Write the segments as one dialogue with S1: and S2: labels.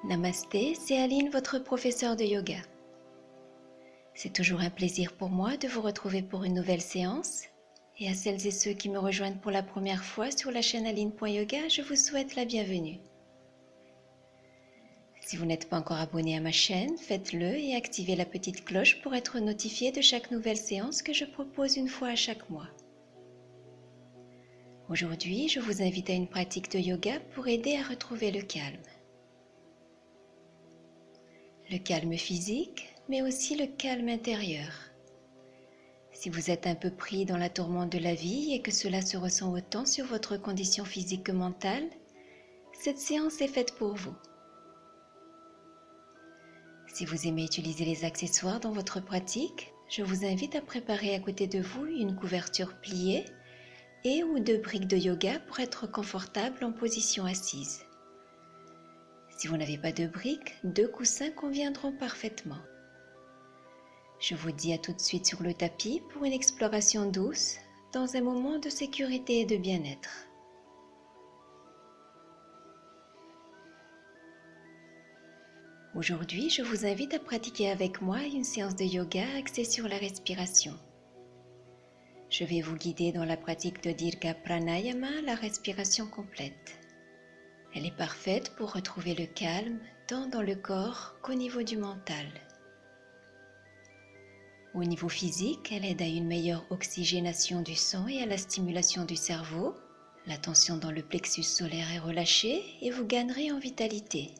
S1: Namasté, c'est Aline, votre professeure de yoga. C'est toujours un plaisir pour moi de vous retrouver pour une nouvelle séance. Et à celles et ceux qui me rejoignent pour la première fois sur la chaîne Aline.yoga, je vous souhaite la bienvenue. Si vous n'êtes pas encore abonné à ma chaîne, faites-le et activez la petite cloche pour être notifié de chaque nouvelle séance que je propose une fois à chaque mois. Aujourd'hui, je vous invite à une pratique de yoga pour aider à retrouver le calme. Le calme physique, mais aussi le calme intérieur. Si vous êtes un peu pris dans la tourmente de la vie et que cela se ressent autant sur votre condition physique que mentale, cette séance est faite pour vous. Si vous aimez utiliser les accessoires dans votre pratique, je vous invite à préparer à côté de vous une couverture pliée et ou 2 briques de yoga pour être confortable en position assise. Si vous n'avez pas de briques, 2 coussins conviendront parfaitement. Je vous dis à tout de suite sur le tapis pour une exploration douce dans un moment de sécurité et de bien-être. Aujourd'hui, je vous invite à pratiquer avec moi une séance de yoga axée sur la respiration. Je vais vous guider dans la pratique de Dirga Pranayama, la respiration complète. Elle est parfaite pour retrouver le calme tant dans le corps qu'au niveau du mental. Au niveau physique, elle aide à une meilleure oxygénation du sang et à la stimulation du cerveau. La tension dans le plexus solaire est relâchée et vous gagnerez en vitalité.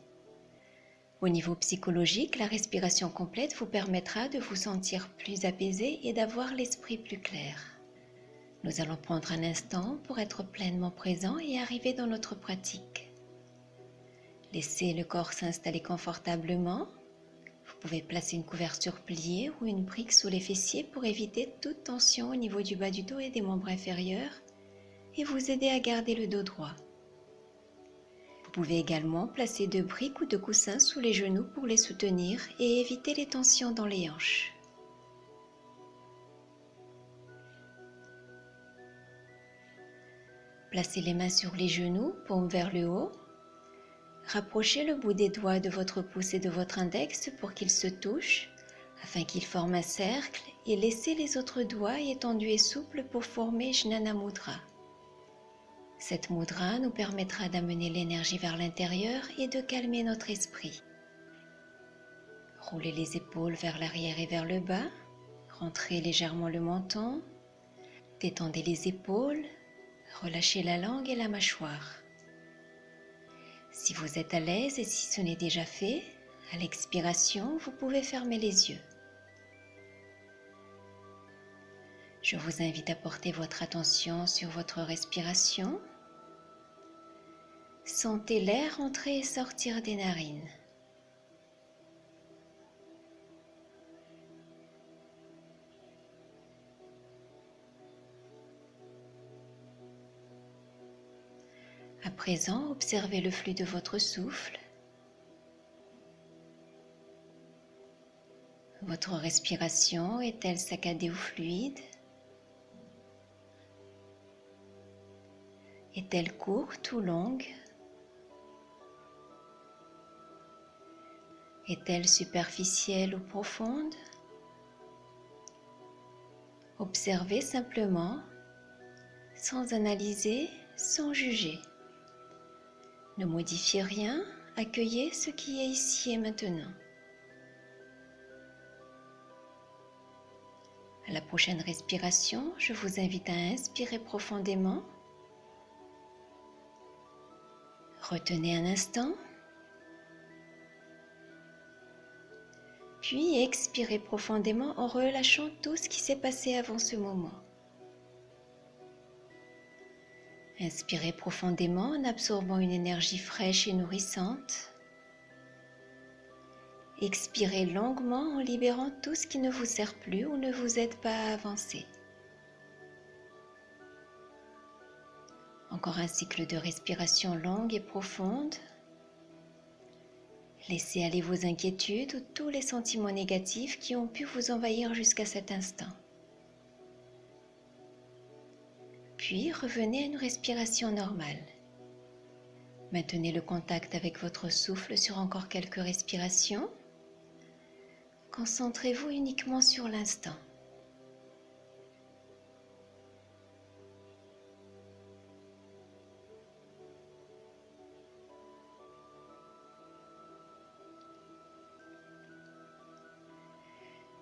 S1: Au niveau psychologique, la respiration complète vous permettra de vous sentir plus apaisé et d'avoir l'esprit plus clair. Nous allons prendre un instant pour être pleinement présent et arriver dans notre pratique. Laissez le corps s'installer confortablement. Vous pouvez placer une couverture pliée ou une brique sous les fessiers pour éviter toute tension au niveau du bas du dos et des membres inférieurs et vous aider à garder le dos droit. Vous pouvez également placer 2 briques ou 2 coussins sous les genoux pour les soutenir et éviter les tensions dans les hanches. Placez les mains sur les genoux, paume vers le haut. Rapprochez le bout des doigts de votre pouce et de votre index pour qu'ils se touchent, afin qu'ils forment un cercle, et laissez les autres doigts étendus et souples pour former Jnana Mudra. Cette mudra nous permettra d'amener l'énergie vers l'intérieur et de calmer notre esprit. Roulez les épaules vers l'arrière et vers le bas, rentrez légèrement le menton, détendez les épaules, relâchez la langue et la mâchoire. Si vous êtes à l'aise et si ce n'est déjà fait, à l'expiration, vous pouvez fermer les yeux. Je vous invite à porter votre attention sur votre respiration. Sentez l'air entrer et sortir des narines. À présent, observez le flux de votre souffle. Votre respiration est-elle saccadée ou fluide? Est-elle courte ou longue? Est-elle superficielle ou profonde? Observez simplement, sans analyser, sans juger. Ne modifiez rien, accueillez ce qui est ici et maintenant. À la prochaine respiration, je vous invite à inspirer profondément. Retenez un instant. Puis expirez profondément en relâchant tout ce qui s'est passé avant ce moment. Inspirez profondément en absorbant une énergie fraîche et nourrissante. Expirez longuement en libérant tout ce qui ne vous sert plus ou ne vous aide pas à avancer. Encore un cycle de respiration longue et profonde. Laissez aller vos inquiétudes ou tous les sentiments négatifs qui ont pu vous envahir jusqu'à cet instant. Puis revenez à une respiration normale. Maintenez le contact avec votre souffle sur encore quelques respirations. Concentrez-vous uniquement sur l'instant.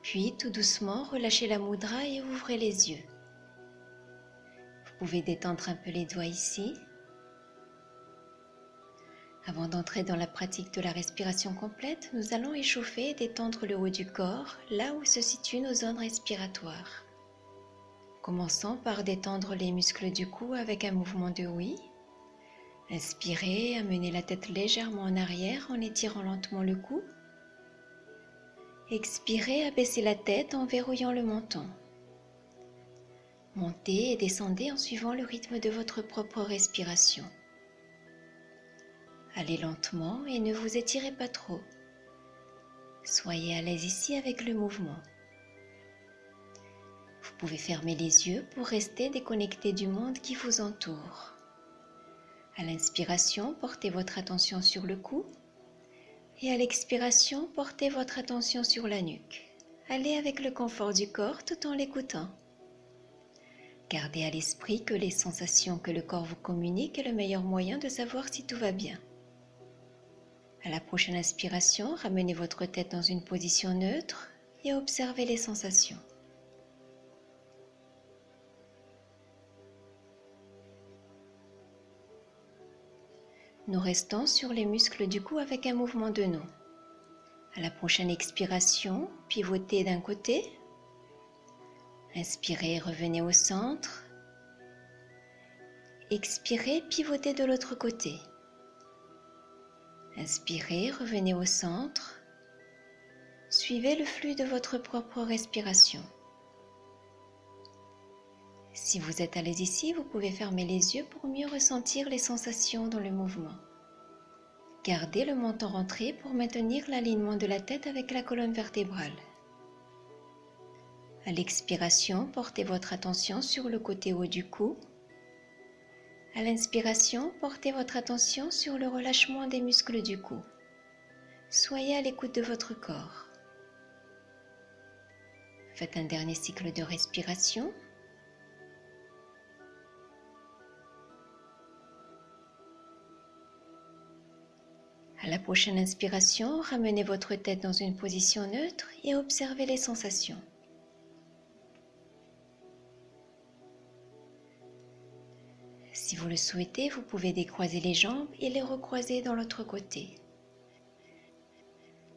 S1: Puis, tout doucement, relâchez la mudra et ouvrez les yeux. Vous pouvez détendre un peu les doigts ici. Avant d'entrer dans la pratique de la respiration complète, nous allons échauffer et détendre le haut du corps, là où se situent nos zones respiratoires. Commençons par détendre les muscles du cou avec un mouvement de oui. Inspirez, amenez la tête légèrement en arrière en étirant lentement le cou. Expirez, abaissez la tête en verrouillant le menton. Montez et descendez en suivant le rythme de votre propre respiration. Allez lentement et ne vous étirez pas trop. Soyez à l'aise ici avec le mouvement. Vous pouvez fermer les yeux pour rester déconnecté du monde qui vous entoure. À l'inspiration, portez votre attention sur le cou et à l'expiration, portez votre attention sur la nuque. Allez avec le confort du corps tout en l'écoutant. Gardez à l'esprit que les sensations que le corps vous communique est le meilleur moyen de savoir si tout va bien. À la prochaine inspiration, ramenez votre tête dans une position neutre et observez les sensations. Nous restons sur les muscles du cou avec un mouvement de nous. À la prochaine expiration, pivotez d'un côté. Inspirez, revenez au centre. Expirez, pivotez de l'autre côté. Inspirez, revenez au centre. Suivez le flux de votre propre respiration. Si vous êtes à l'aise ici, vous pouvez fermer les yeux pour mieux ressentir les sensations dans le mouvement. Gardez le menton rentré pour maintenir l'alignement de la tête avec la colonne vertébrale. À l'expiration, portez votre attention sur le côté haut du cou. À l'inspiration, portez votre attention sur le relâchement des muscles du cou. Soyez à l'écoute de votre corps. Faites un dernier cycle de respiration. À la prochaine inspiration, ramenez votre tête dans une position neutre et observez les sensations. Si vous le souhaitez, vous pouvez décroiser les jambes et les recroiser dans l'autre côté.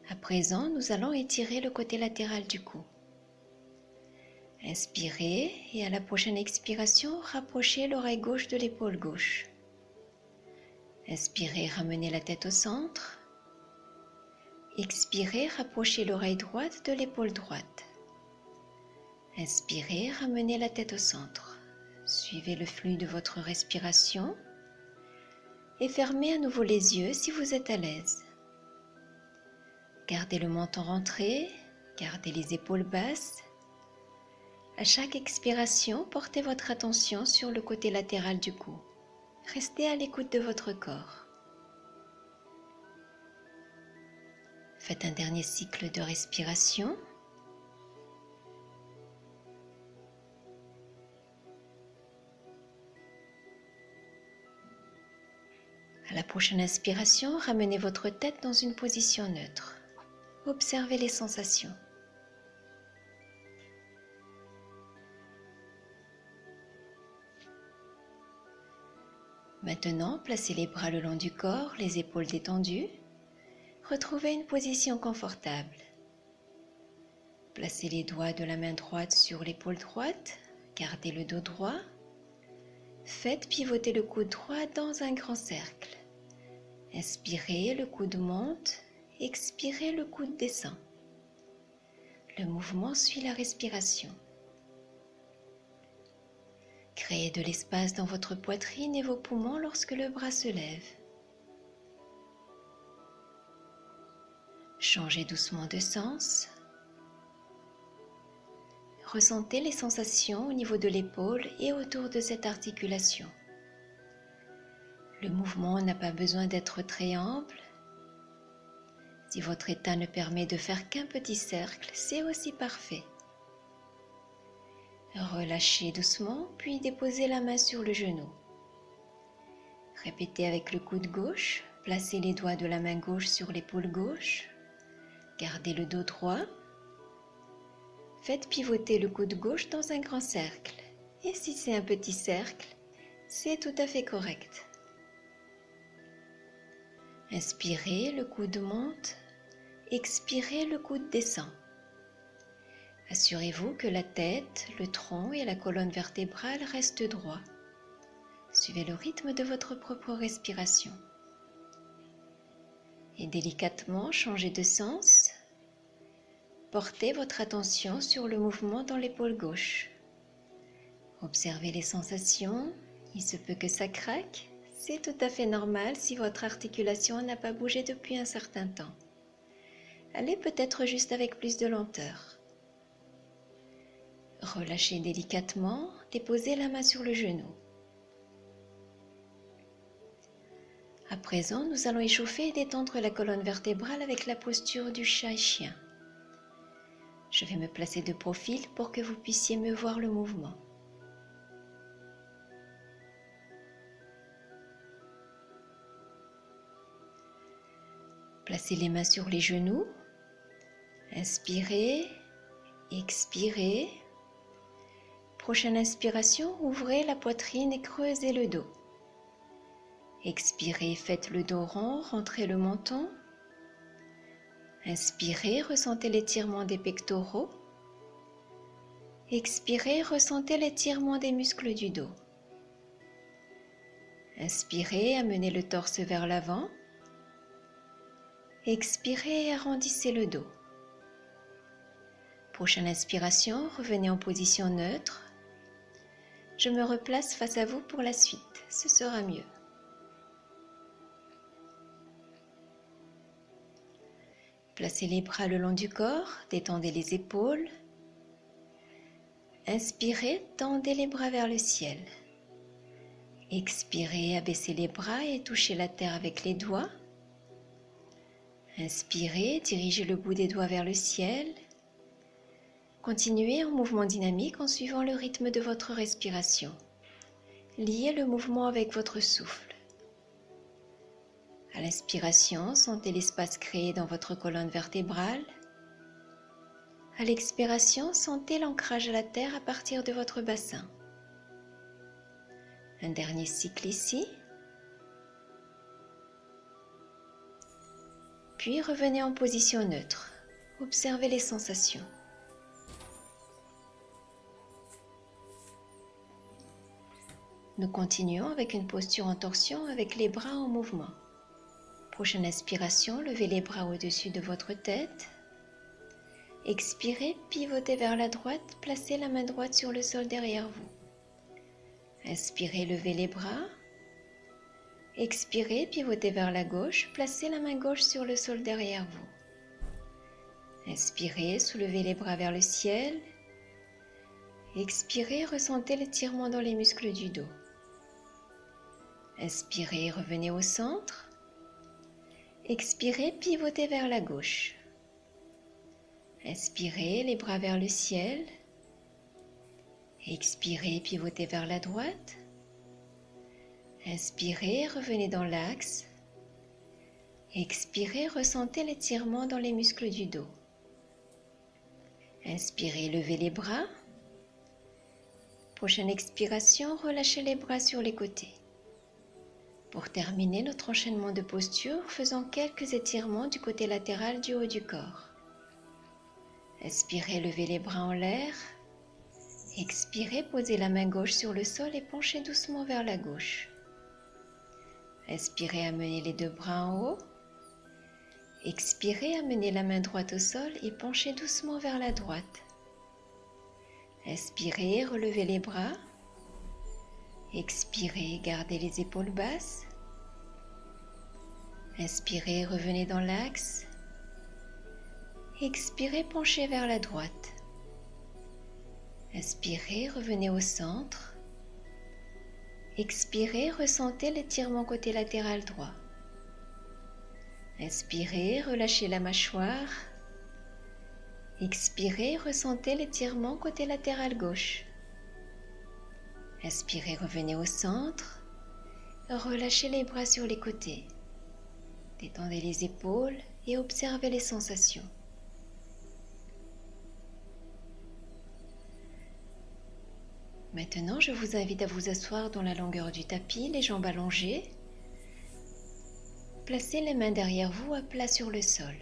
S1: À présent, nous allons étirer le côté latéral du cou. Inspirez et à la prochaine expiration, rapprochez l'oreille gauche de l'épaule gauche. Inspirez, ramenez la tête au centre. Expirez, rapprochez l'oreille droite de l'épaule droite. Inspirez, ramenez la tête au centre. Suivez le flux de votre respiration et fermez à nouveau les yeux si vous êtes à l'aise. Gardez le menton rentré, gardez les épaules basses. À chaque expiration, portez votre attention sur le côté latéral du cou. Restez à l'écoute de votre corps. Faites un dernier cycle de respiration. À la prochaine inspiration, ramenez votre tête dans une position neutre. Observez les sensations. Maintenant, placez les bras le long du corps, les épaules détendues. Retrouvez une position confortable. Placez les doigts de la main droite sur l'épaule droite. Gardez le dos droit. Faites pivoter le coude droit dans un grand cercle. Inspirez, le coude monte. Expirez, le coude descend. Le mouvement suit la respiration. Créez de l'espace dans votre poitrine et vos poumons lorsque le bras se lève. Changez doucement de sens. Ressentez les sensations au niveau de l'épaule et autour de cette articulation. Le mouvement n'a pas besoin d'être très ample. Si votre état ne permet de faire qu'un petit cercle, c'est aussi parfait. Relâchez doucement, puis déposez la main sur le genou. Répétez avec le coude gauche, placez les doigts de la main gauche sur l'épaule gauche. Gardez le dos droit. Faites pivoter le coude gauche dans un grand cercle. Et si c'est un petit cercle, c'est tout à fait correct. Inspirez, le coude monte. Expirez, le coude descend. Assurez-vous que la tête, le tronc et la colonne vertébrale restent droits. Suivez le rythme de votre propre respiration. Et délicatement, changez de sens. Portez votre attention sur le mouvement dans l'épaule gauche. Observez les sensations. Il se peut que ça craque. C'est tout à fait normal si votre articulation n'a pas bougé depuis un certain temps. Allez peut-être juste avec plus de lenteur. Relâchez délicatement, déposez la main sur le genou. À présent, nous allons échauffer et détendre la colonne vertébrale avec la posture du chat et chien. Je vais me placer de profil pour que vous puissiez me voir le mouvement. Placez les mains sur les genoux. Inspirez, expirez. Prochaine inspiration, ouvrez la poitrine et creusez le dos. Expirez, faites le dos rond, rentrez le menton. Inspirez, ressentez l'étirement des pectoraux. Expirez, ressentez l'étirement des muscles du dos. Inspirez, amenez le torse vers l'avant. Expirez et arrondissez le dos. Prochaine inspiration, revenez en position neutre. Je me replace face à vous pour la suite, ce sera mieux. Placez les bras le long du corps, détendez les épaules. Inspirez, tendez les bras vers le ciel. Expirez, abaissez les bras et touchez la terre avec les doigts. Inspirez, dirigez le bout des doigts vers le ciel. Continuez en mouvement dynamique en suivant le rythme de votre respiration. Liez le mouvement avec votre souffle. À l'inspiration, sentez l'espace créé dans votre colonne vertébrale. À l'expiration, sentez l'ancrage à la terre à partir de votre bassin. Un dernier cycle ici. Puis revenez en position neutre. Observez les sensations. Nous continuons avec une posture en torsion avec les bras en mouvement. Prochaine inspiration, levez les bras au-dessus de votre tête. Expirez, pivotez vers la droite, placez la main droite sur le sol derrière vous. Inspirez, levez les bras. Expirez, pivotez vers la gauche, placez la main gauche sur le sol derrière vous. Inspirez, soulevez les bras vers le ciel. Expirez, ressentez l'étirement dans les muscles du dos. Inspirez, revenez au centre. Expirez, pivotez vers la gauche. Inspirez, les bras vers le ciel. Expirez, pivotez vers la droite. Inspirez, revenez dans l'axe. Expirez, ressentez l'étirement dans les muscles du dos. Inspirez, levez les bras. Prochaine expiration, relâchez les bras sur les côtés. Pour terminer notre enchaînement de postures, faisons quelques étirements du côté latéral du haut du corps. Inspirez, levez les bras en l'air. Expirez, posez la main gauche sur le sol et penchez doucement vers la gauche. Inspirez, amenez les deux bras en haut. Expirez, amenez la main droite au sol et penchez doucement vers la droite. Inspirez, relevez les bras. Expirez, gardez les épaules basses. Inspirez, revenez dans l'axe. Expirez, penchez vers la droite. Inspirez, revenez au centre. Expirez, ressentez l'étirement côté latéral droit. Inspirez, relâchez la mâchoire. Expirez, ressentez l'étirement côté latéral gauche. Inspirez, revenez au centre. Relâchez les bras sur les côtés. Détendez les épaules et observez les sensations. Maintenant, je vous invite à vous asseoir dans la longueur du tapis, les jambes allongées. Placez les mains derrière vous à plat sur le sol.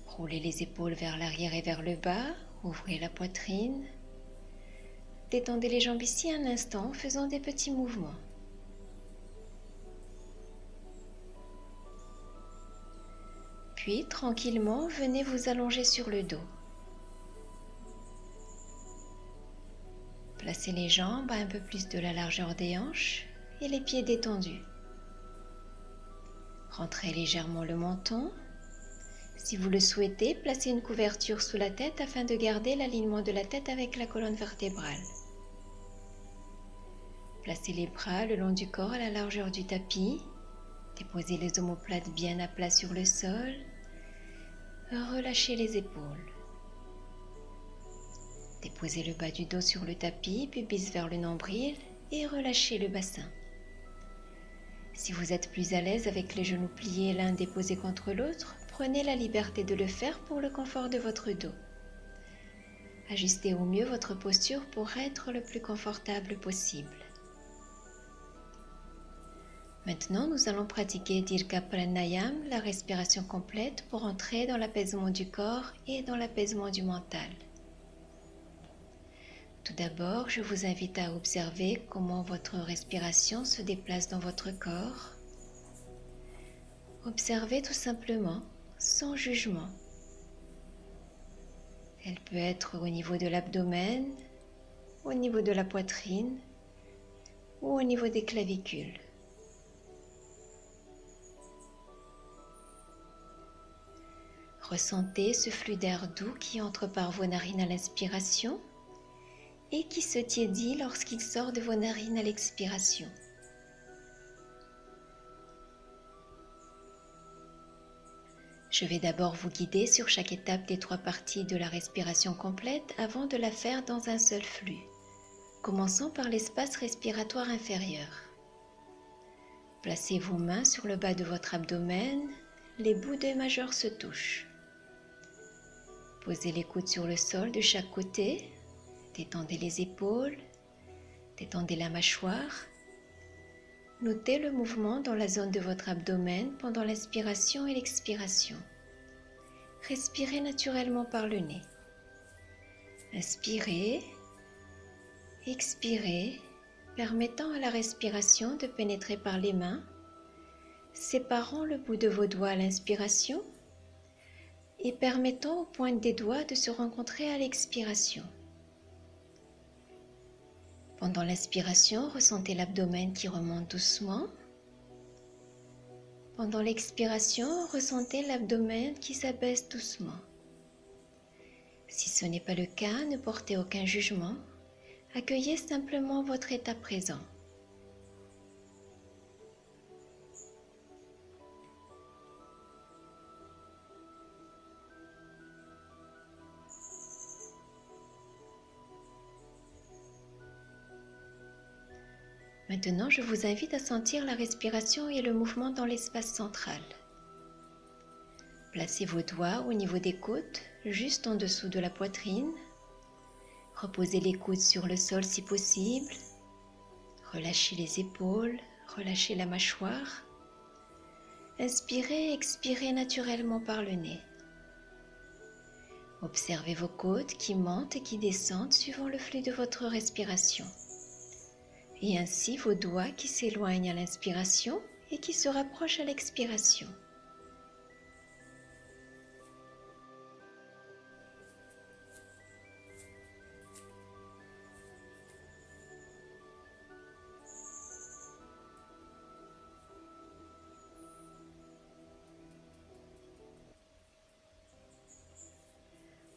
S1: Roulez les épaules vers l'arrière et vers le bas, ouvrez la poitrine. Détendez les jambes ici un instant en faisant des petits mouvements. Puis, tranquillement, venez vous allonger sur le dos. Placez les jambes à un peu plus de la largeur des hanches et les pieds détendus. Rentrez légèrement le menton. Si vous le souhaitez, placez une couverture sous la tête afin de garder l'alignement de la tête avec la colonne vertébrale. Placez les bras le long du corps à la largeur du tapis. Déposez les omoplates bien à plat sur le sol. Relâchez les épaules. Déposez le bas du dos sur le tapis, pubis vers le nombril et relâchez le bassin. Si vous êtes plus à l'aise avec les genoux pliés l'un déposé contre l'autre, prenez la liberté de le faire pour le confort de votre dos. Ajustez au mieux votre posture pour être le plus confortable possible. Maintenant, nous allons pratiquer Dirga Pranayam, la respiration complète, pour entrer dans l'apaisement du corps et dans l'apaisement du mental. Tout d'abord, je vous invite à observer comment votre respiration se déplace dans votre corps. Observez tout simplement, sans jugement. Elle peut être au niveau de l'abdomen, au niveau de la poitrine ou au niveau des clavicules. Ressentez ce flux d'air doux qui entre par vos narines à l'inspiration et qui se tiédit lorsqu'il sort de vos narines à l'expiration. Je vais d'abord vous guider sur chaque étape des 3 parties de la respiration complète avant de la faire dans un seul flux, commençant par l'espace respiratoire inférieur. Placez vos mains sur le bas de votre abdomen, les bouts des majeurs se touchent. Posez les coudes sur le sol de chaque côté. Détendez les épaules, détendez la mâchoire. Notez le mouvement dans la zone de votre abdomen pendant l'inspiration et l'expiration. Respirez naturellement par le nez. Inspirez, expirez, permettant à la respiration de pénétrer par les mains, séparant le bout de vos doigts à l'inspiration et permettant aux pointes des doigts de se rencontrer à l'expiration. Pendant l'inspiration, ressentez l'abdomen qui remonte doucement. Pendant l'expiration, ressentez l'abdomen qui s'abaisse doucement. Si ce n'est pas le cas, ne portez aucun jugement. Accueillez simplement votre état présent. Maintenant, je vous invite à sentir la respiration et le mouvement dans l'espace central. Placez vos doigts au niveau des côtes, juste en dessous de la poitrine. Reposez les coudes sur le sol si possible. Relâchez les épaules, relâchez la mâchoire. Inspirez et expirez naturellement par le nez. Observez vos côtes qui montent et qui descendent suivant le flux de votre respiration. Et ainsi vos doigts qui s'éloignent à l'inspiration et qui se rapprochent à l'expiration.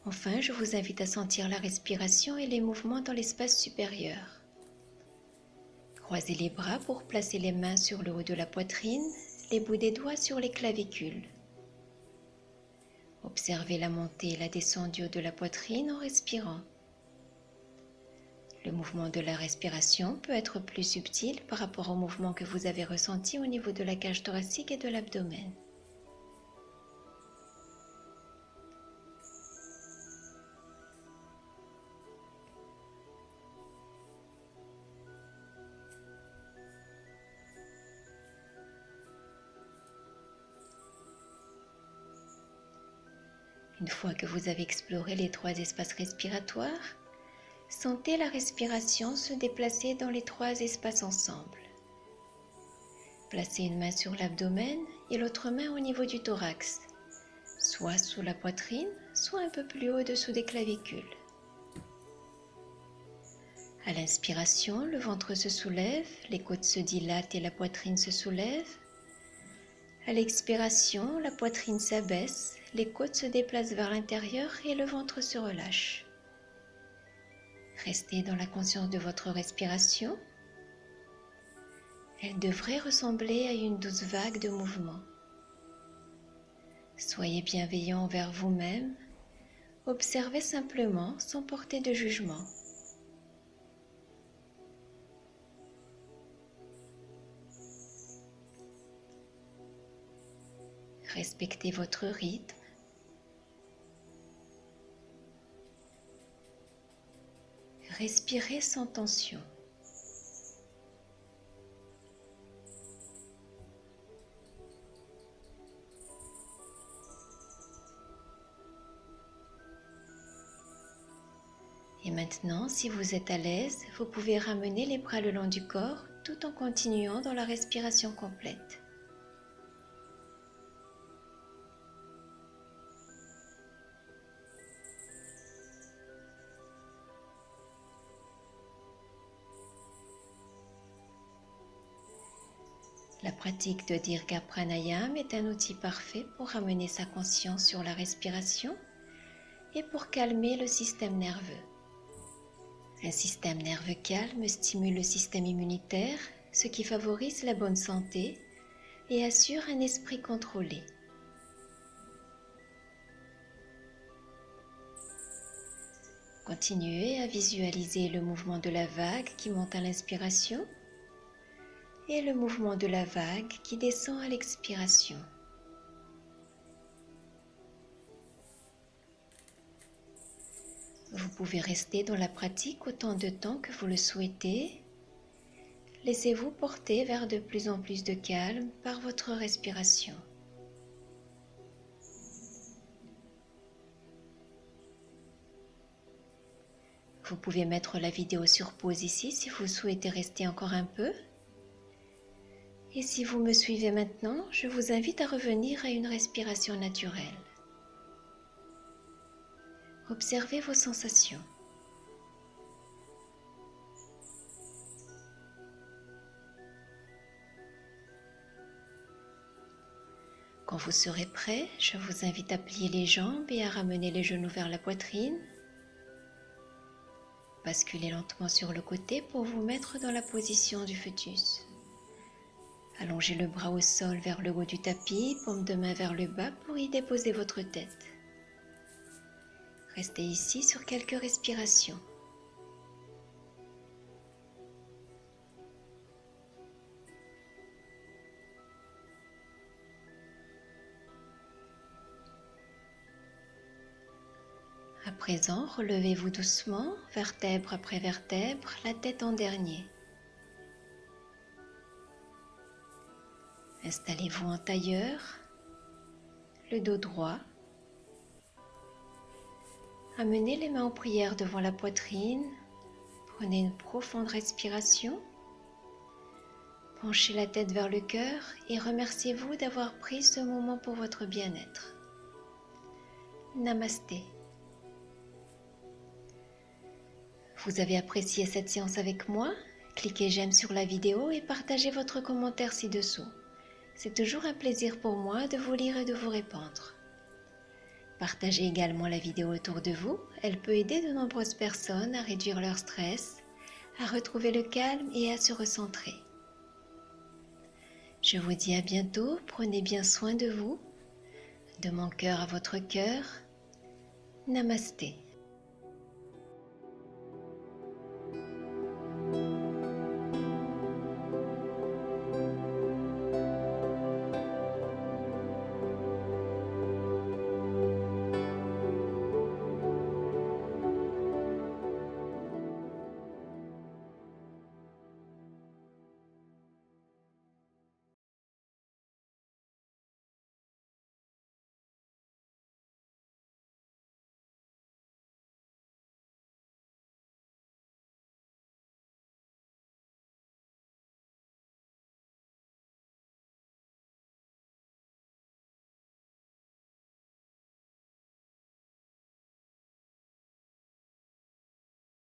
S1: Enfin, je vous invite à sentir la respiration et les mouvements dans l'espace supérieur. Croisez les bras pour placer les mains sur le haut de la poitrine, les bouts des doigts sur les clavicules. Observez la montée et la descente du haut de la poitrine en respirant. Le mouvement de la respiration peut être plus subtil par rapport au mouvement que vous avez ressenti au niveau de la cage thoracique et de l'abdomen. Une fois que vous avez exploré les 3 espaces respiratoires, sentez la respiration se déplacer dans les 3 espaces ensemble. Placez une main sur l'abdomen et l'autre main au niveau du thorax, soit sous la poitrine, soit un peu plus haut au-dessous des clavicules. À l'inspiration, le ventre se soulève, les côtes se dilatent et la poitrine se soulève. À l'expiration, la poitrine s'abaisse, les côtes se déplacent vers l'intérieur et le ventre se relâche. Restez dans la conscience de votre respiration. Elle devrait ressembler à une douce vague de mouvement. Soyez bienveillant envers vous-même. Observez simplement sans porter de jugement. Respectez votre rythme. Respirez sans tension. Et maintenant, si vous êtes à l'aise, vous pouvez ramener les bras le long du corps tout en continuant dans la respiration complète. La pratique de Dirga Pranayama est un outil parfait pour ramener sa conscience sur la respiration et pour calmer le système nerveux. Un système nerveux calme stimule le système immunitaire, ce qui favorise la bonne santé et assure un esprit contrôlé. Continuez à visualiser le mouvement de la vague qui monte à l'inspiration et le mouvement de la vague qui descend à l'expiration. Vous pouvez rester dans la pratique autant de temps que vous le souhaitez. Laissez-vous porter vers de plus en plus de calme par votre respiration. Vous pouvez mettre la vidéo sur pause ici si vous souhaitez rester encore un peu. Et si vous me suivez maintenant, je vous invite à revenir à une respiration naturelle. Observez vos sensations. Quand vous serez prêt, je vous invite à plier les jambes et à ramener les genoux vers la poitrine. Basculez lentement sur le côté pour vous mettre dans la position du fœtus. Allongez le bras au sol vers le haut du tapis, paume de main vers le bas pour y déposer votre tête. Restez ici sur quelques respirations. À présent, relevez-vous doucement, vertèbre après vertèbre, la tête en dernier. Installez-vous en tailleur, le dos droit. Amenez les mains en prière devant la poitrine. Prenez une profonde respiration. Penchez la tête vers le cœur et remerciez-vous d'avoir pris ce moment pour votre bien-être. Namasté. Vous avez apprécié cette séance avec moi? Cliquez j'aime sur la vidéo et partagez votre commentaire ci-dessous. C'est toujours un plaisir pour moi de vous lire et de vous répondre. Partagez également la vidéo autour de vous, elle peut aider de nombreuses personnes à réduire leur stress, à retrouver le calme et à se recentrer. Je vous dis à bientôt, prenez bien soin de vous, de mon cœur à votre cœur. Namasté.